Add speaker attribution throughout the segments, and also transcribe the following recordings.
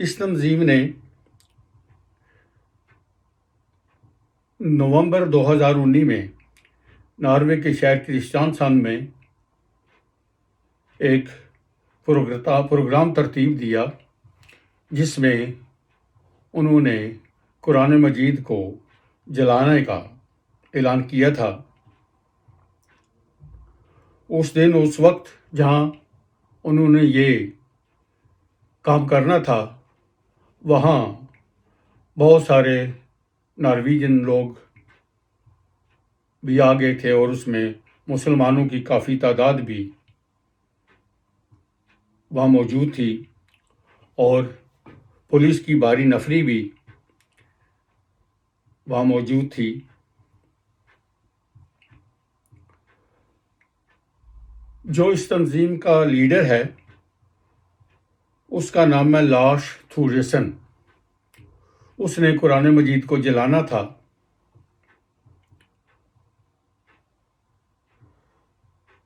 Speaker 1: اس تنظیم نے نومبر 2019 میں ناروے کے شہر کرسٹیانسند میں ایک پروگرام ترتیب دیا جس میں انہوں نے قرآن مجید کو جلانے کا اعلان کیا تھا۔ اس دن اس وقت جہاں انہوں نے یہ کام کرنا تھا وہاں بہت سارے نارویجن لوگ بھی آ گئے تھے اور اس میں مسلمانوں کی کافی تعداد بھی وہاں موجود تھی اور پولیس کی بھاری نفری بھی وہاں موجود تھی۔ جو اس تنظیم کا لیڈر ہے اس کا نام ہے لاش تھورسن۔ اس نے قرآن مجید کو جلانا تھا۔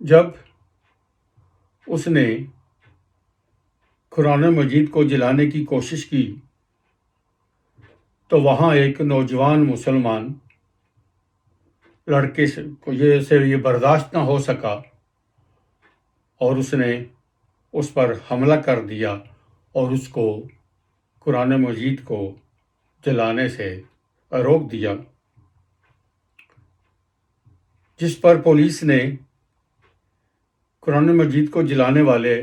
Speaker 1: جب اس نے قرآن مجید کو جلانے کی کوشش کی تو وہاں ایک نوجوان مسلمان لڑکے کو یہ برداشت نہ ہو سکا اور اس نے اس پر حملہ کر دیا اور اس کو قرآن مجید کو جلانے سے روک دیا، جس پر پولیس نے قرآن مجید کو جلانے والے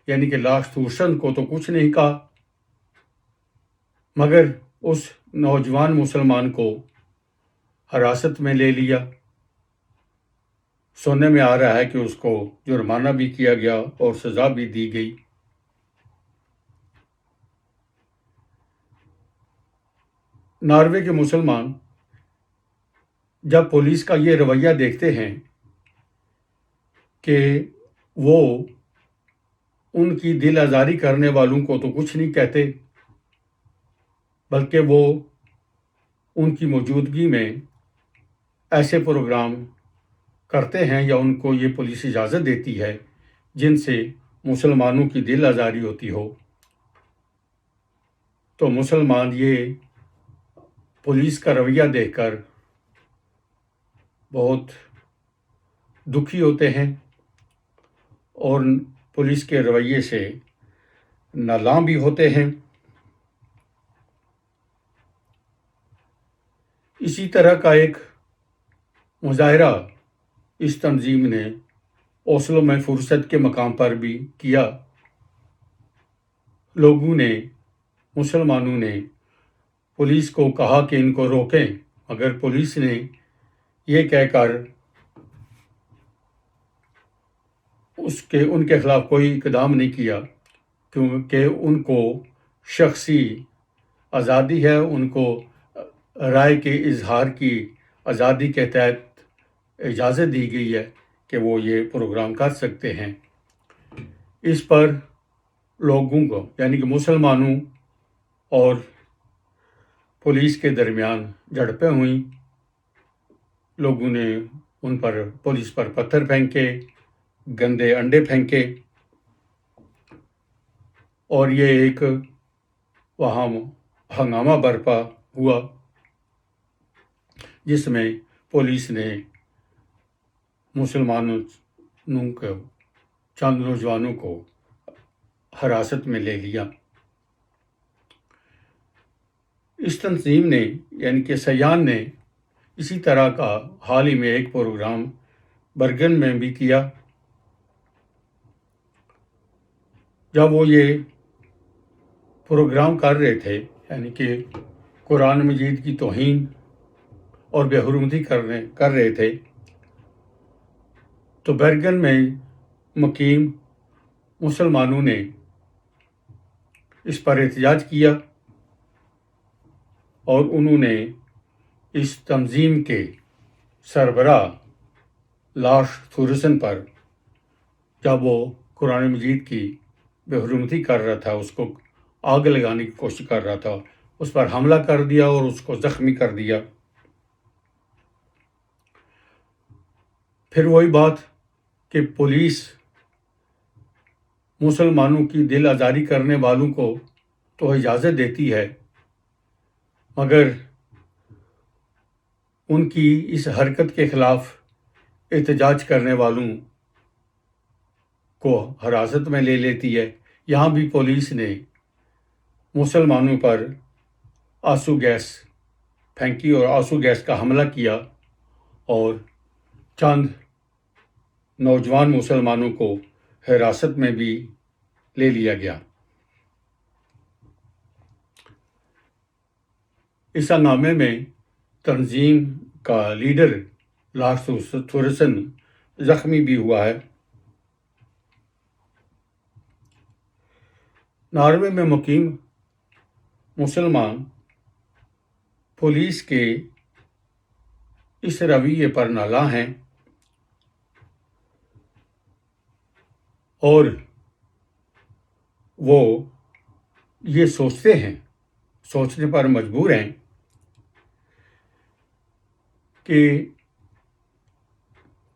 Speaker 1: یعنی کہ لاش تھورسن کو تو کچھ نہیں کہا، مگر اس نوجوان مسلمان کو حراست میں لے لیا۔ سننے میں آ رہا ہے کہ اس کو جرمانہ بھی کیا گیا اور سزا بھی دی گئی۔ ناروے کے مسلمان جب پولیس کا یہ رویہ دیکھتے ہیں کہ وہ ان کی دل آزاری کرنے والوں کو تو کچھ نہیں کہتے بلکہ وہ ان کی موجودگی میں ایسے پروگرام کرتے ہیں یا ان کو یہ پولیس اجازت دیتی ہے جن سے مسلمانوں کی دل آزاری ہوتی ہو، تو مسلمان یہ پولیس کا رویہ دیکھ کر بہت دکھی ہوتے ہیں اور پولیس کے رویے سے نالاں بھی ہوتے ہیں۔ اسی طرح کا ایک مظاہرہ اس تنظیم نے اوسلو میں فرصت کے مقام پر بھی کیا۔ لوگوں نے، مسلمانوں نے پولیس کو کہا کہ ان کو روکیں، مگر پولیس نے یہ کہہ کر ان کے خلاف کوئی اقدام نہیں کیا کیونکہ ان کو شخصی آزادی ہے، ان کو رائے کے اظہار کی آزادی کے تحت اجازت دی گئی ہے کہ وہ یہ پروگرام کر سکتے ہیں۔ اس پر لوگوں کو یعنی کہ مسلمانوں اور پولیس کے درمیان جھڑپیں ہوئیں، لوگوں نے پولیس پر پتھر پھینکے، گندے انڈے پھینکے اور یہ ایک وہاں ہنگامہ برپا ہوا جس میں پولیس نے مسلمانوں کو، چند نوجوانوں کو حراست میں لے لیا۔ اس تنظیم نے یعنی کہ سیان نے اسی طرح کا حال ہی میں ایک پروگرام برگن میں بھی کیا۔ جب وہ یہ پروگرام کر رہے تھے یعنی کہ قرآن مجید کی توہین اور بے حرمتی کر رہے تھے تو برگن میں مقیم مسلمانوں نے اس پر احتجاج کیا اور انہوں نے اس تنظیم کے سربراہ لاش تھورسن پر، جب وہ قرآن مجید کی بے حرمتی کر رہا تھا، اس کو آگ لگانے کی کوشش کر رہا تھا، اس پر حملہ کر دیا اور اس کو زخمی کر دیا۔ پھر وہی بات کہ پولیس مسلمانوں کی دل آزاری کرنے والوں کو تو اجازت دیتی ہے، مگر ان کی اس حرکت کے خلاف احتجاج کرنے والوں کو حراست میں لے لیتی ہے۔ یہاں بھی پولیس نے مسلمانوں پر آنسو گیس پھینکی اور آنسو گیس کا حملہ کیا اور چند نوجوان مسلمانوں کو حراست میں بھی لے لیا گیا۔ اس ہنگامے میں تنظیم کا لیڈر لارس تھورسن زخمی بھی ہوا ہے۔ ناروے میں مقیم مسلمان پولیس کے اس رویے پر نالاں ہیں اور وہ یہ سوچنے پر مجبور ہیں کہ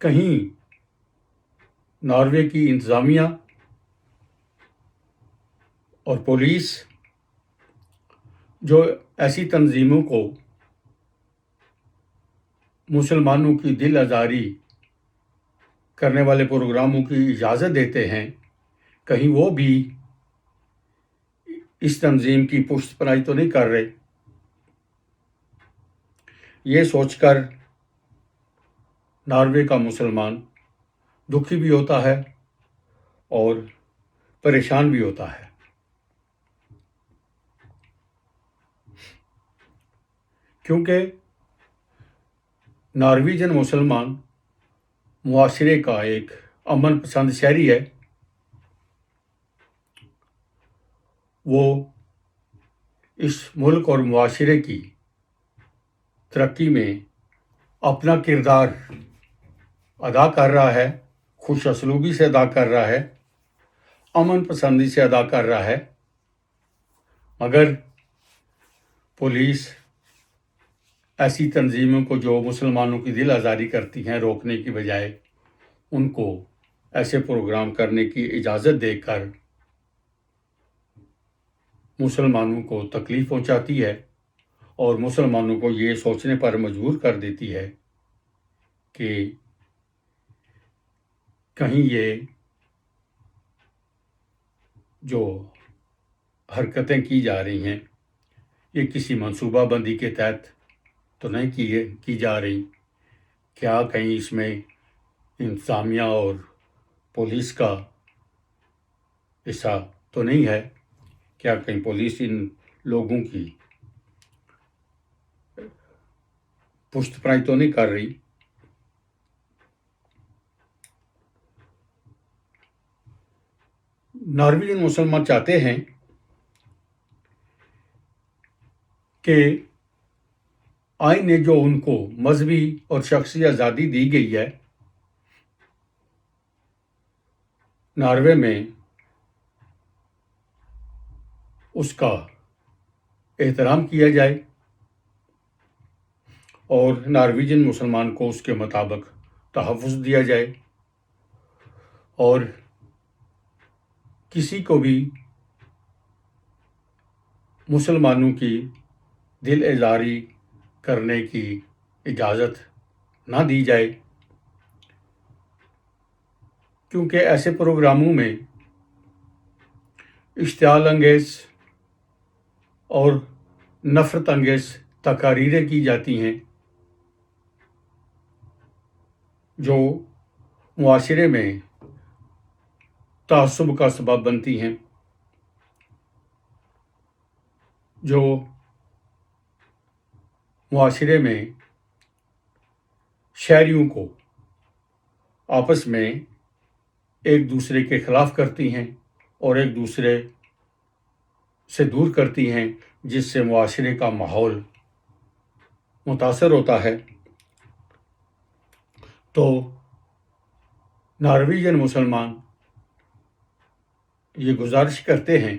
Speaker 1: کہیں ناروے کی انتظامیہ اور پولیس جو ایسی تنظیموں کو مسلمانوں کی دل آزاری کرنے والے پروگراموں کی اجازت دیتے ہیں، کہیں وہ بھی اس تنظیم کی پشت پناہی تو نہیں کر رہے۔ یہ سوچ کر ناروے کا مسلمان دکھی بھی ہوتا ہے اور پریشان بھی ہوتا ہے، کیونکہ نارویجن مسلمان معاشرے کا ایک امن پسند شہری ہے۔ وہ اس ملک اور معاشرے کی ترقی میں اپنا کردار ادا کر رہا ہے، خوش اسلوبی سے ادا کر رہا ہے، امن پسندی سے ادا کر رہا ہے، مگر پولیس ایسی تنظیموں کو جو مسلمانوں کی دل آزاری کرتی ہیں روکنے کی بجائے ان کو ایسے پروگرام کرنے کی اجازت دے کر مسلمانوں کو تکلیف پہنچاتی ہے اور مسلمانوں کو یہ سوچنے پر مجبور کر دیتی ہے کہ کہیں یہ جو حرکتیں کی جا رہی ہیں یہ کسی منصوبہ بندی کے تحت تو نہیں کی جا رہی، کیا کہیں اس میں انتظامیہ اور پولیس کا حصہ تو نہیں ہے، کیا کہیں پولیس ان لوگوں کی پشت پناہی تو نہیں کر رہی۔ نارویجن مسلمان چاہتے ہیں کہ آئین نے جو ان کو مذہبی اور شخصی آزادی دی گئی ہے، ناروے میں اس کا احترام کیا جائے اور نارویجن مسلمان کو اس کے مطابق تحفظ دیا جائے اور کسی کو بھی مسلمانوں کی دل آزاری کرنے کی اجازت نہ دی جائے، کیونکہ ایسے پروگراموں میں اشتعال انگیز اور نفرت انگیز تقاریریں کی جاتی ہیں جو معاشرے میں تعصب کا سبب بنتی ہیں، جو معاشرے میں شہریوں کو آپس میں ایک دوسرے کے خلاف کرتی ہیں اور ایک دوسرے سے دور کرتی ہیں، جس سے معاشرے کا ماحول متاثر ہوتا ہے۔ تو نارویجن مسلمان یہ گزارش کرتے ہیں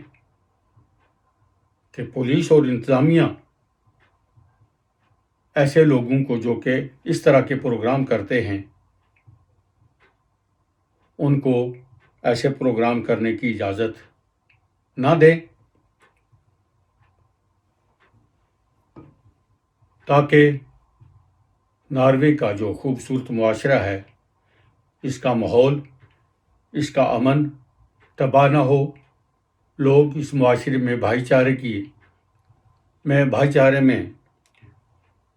Speaker 1: کہ پولیس اور انتظامیہ ایسے لوگوں کو جو کہ اس طرح کے پروگرام کرتے ہیں ان کو ایسے پروگرام کرنے کی اجازت نہ دیں تاکہ ناروے کا جو خوبصورت معاشرہ ہے، اس کا ماحول، اس کا امن تباہ نہ ہو، لوگ اس معاشرے میں بھائی چارے میں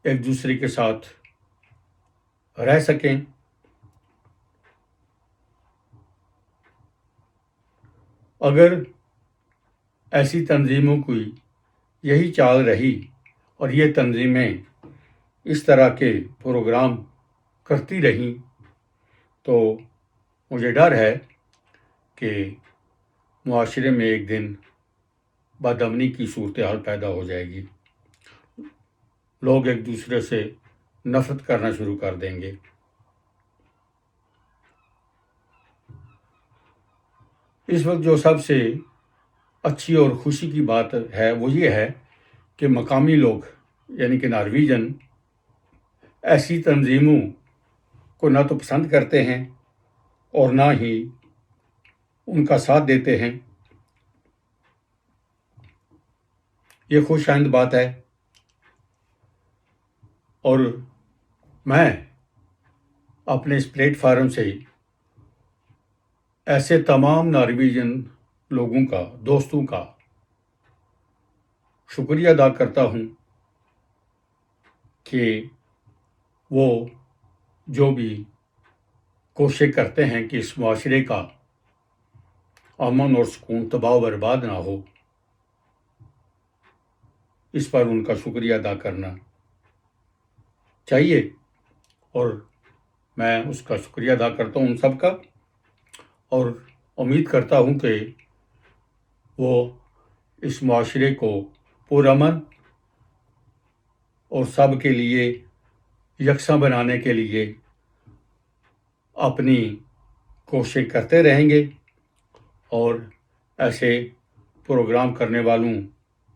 Speaker 1: ایک دوسرے کے ساتھ رہ سکیں۔ اگر ایسی تنظیموں کی یہی چال رہی اور یہ تنظیمیں اس طرح کے پروگرام کرتی رہیں تو مجھے ڈر ہے کہ معاشرے میں ایک دن بدامنی کی صورتحال پیدا ہو جائے گی، لوگ ایک دوسرے سے نفرت کرنا شروع کر دیں گے۔ اس وقت جو سب سے اچھی اور خوشی کی بات ہے وہ یہ ہے کہ مقامی لوگ یعنی کہ نارویجن ایسی تنظیموں کو نہ تو پسند کرتے ہیں اور نہ ہی ان کا ساتھ دیتے ہیں۔ یہ خوش آئند بات ہے، اور میں اپنے اس پلیٹ فارم سے ایسے تمام نارویجن لوگوں کا، دوستوں کا شکریہ ادا کرتا ہوں کہ وہ جو بھی کوشش کرتے ہیں کہ اس معاشرے کا امن اور سکون تباہ و برباد نہ ہو، اس پر ان کا شکریہ ادا کرنا چاہیے، اور میں اس کا شکریہ ادا کرتا ہوں ان سب کا، اور امید کرتا ہوں کہ وہ اس معاشرے کو پرامن اور سب کے لیے یکساں بنانے کے لیے اپنی کوشش کرتے رہیں گے، اور ایسے پروگرام کرنے والوں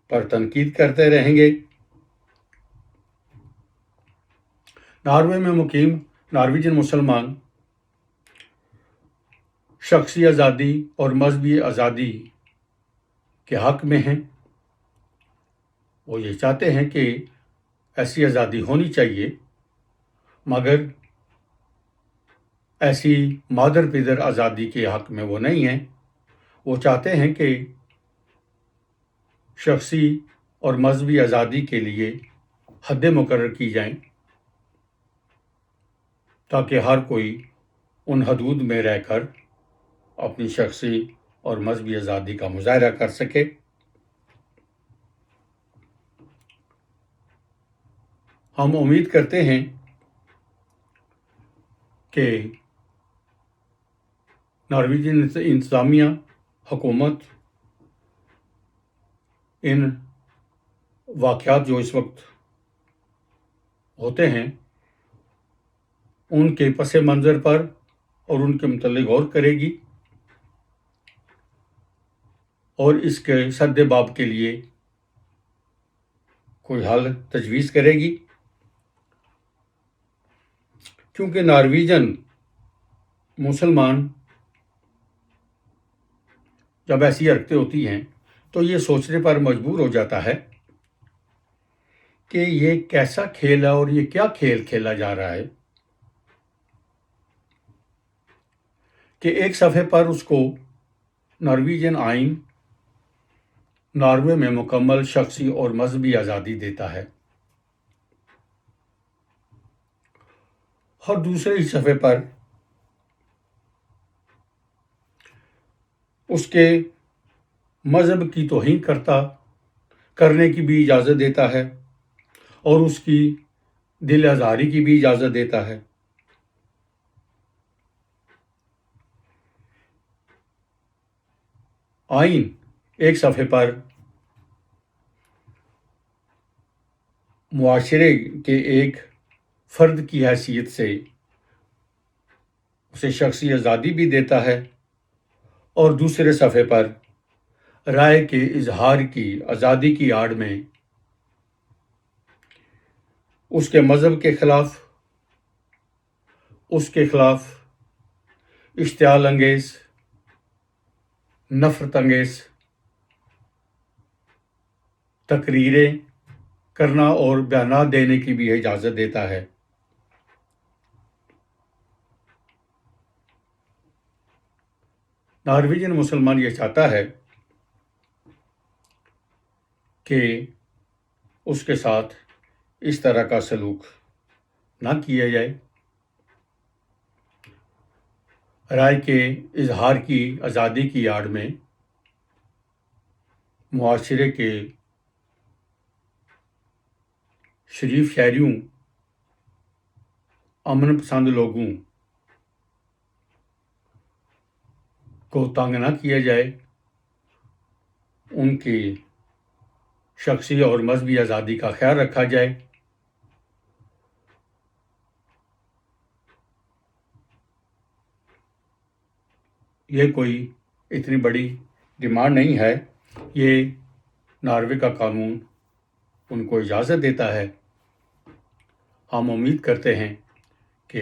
Speaker 1: پر تنقید کرتے رہیں گے۔ ناروے میں مقیم نارویجن مسلمان شخصی آزادی اور مذہبی آزادی کے حق میں ہیں۔ وہ یہ چاہتے ہیں کہ ایسی آزادی ہونی چاہیے، مگر ایسی مادر پدر آزادی کے حق میں وہ نہیں ہیں۔ وہ چاہتے ہیں کہ شخصی اور مذہبی آزادی کے لیے حدیں مقرر کی جائیں، تاکہ ہر کوئی ان حدود میں رہ کر اپنی شخصی اور مذہبی آزادی کا مظاہرہ کر سکے۔ ہم امید کرتے ہیں کہ نارویجن انتظامیہ، حکومت ان واقعات جو اس وقت ہوتے ہیں ان کے پس منظر پر اور ان کے متعلق غور کرے گی، اور اس کے سد باب کے لیے کوئی حل تجویز کرے گی، کیونکہ نارویجن مسلمان جب ایسی حرکتیں ہوتی ہیں تو یہ سوچنے پر مجبور ہو جاتا ہے کہ یہ کیسا کھیل ہے اور یہ کیا کھیل کھیلا جا رہا ہے، کہ ایک صفحے پر اس کو نارویجن آئین ناروے میں مکمل شخصی اور مذہبی آزادی دیتا ہے، اور دوسرے ہی صفحے پر اس کے مذہب کی توہین کرنے کی بھی اجازت دیتا ہے، اور اس کی دل آزاری کی بھی اجازت دیتا ہے۔ آئین ایک صفحے پر معاشرے کے ایک فرد کی حیثیت سے اسے شخصی آزادی بھی دیتا ہے، اور دوسرے صفحے پر رائے کے اظہار کی آزادی کی آڑ میں اس کے مذہب کے خلاف، اس کے خلاف اشتعال انگیز، نفرت انگیز تقریریں کرنا اور بیانات دینے کی بھی اجازت دیتا ہے۔ نارویجن مسلمان یہ چاہتا ہے کہ اس کے ساتھ اس طرح کا سلوک نہ کیا جائے۔ رائے کے اظہار کی آزادی کی آڑ میں معاشرے کے شریف شہریوں، امن پسند لوگوں کو تنگ نہ کیا جائے، ان کی شخصی اور مذہبی آزادی کا خیال رکھا جائے۔ یہ کوئی اتنی بڑی ڈیمانڈ نہیں ہے، یہ ناروے کا قانون ان کو اجازت دیتا ہے۔ ہم امید کرتے ہیں کہ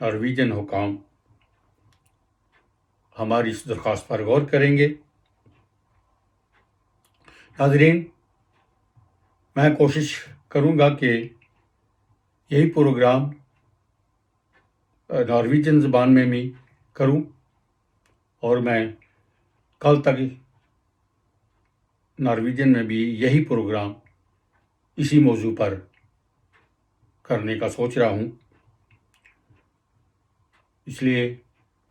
Speaker 1: نارویجن حکام ہماری اس درخواست پر غور کریں گے۔ ناظرین، میں کوشش کروں گا کہ یہی پروگرام نارویجن زبان میں بھی کروں، اور میں کل تک نارویجن میں بھی یہی پروگرام اسی موضوع پر کرنے کا سوچ رہا ہوں۔ اس لیے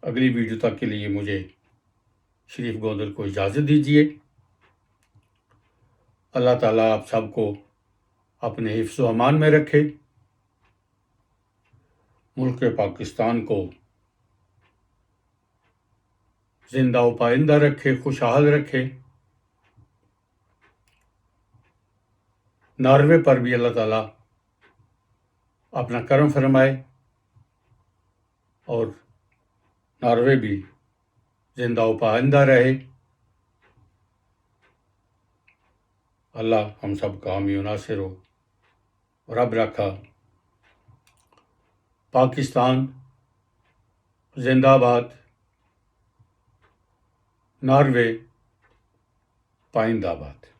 Speaker 1: اگلی ویڈیو تک کے لیے مجھے شریف گودل کو اجازت دیجیے۔ اللہ تعالیٰ آپ سب کو اپنے حفظ و امان میں رکھے، ملک پاکستان کو زندہ و پائندہ رکھے، خوشحال رکھے۔ ناروے پر بھی اللہ تعالیٰ اپنا کرم فرمائے اور ناروے بھی زندہ و پائندہ رہے۔ اللہ ہم سب کا حامی و ناصر ہو۔ رب رکھا۔ پاکستان زندہ باد، ناروے پائندہ باد۔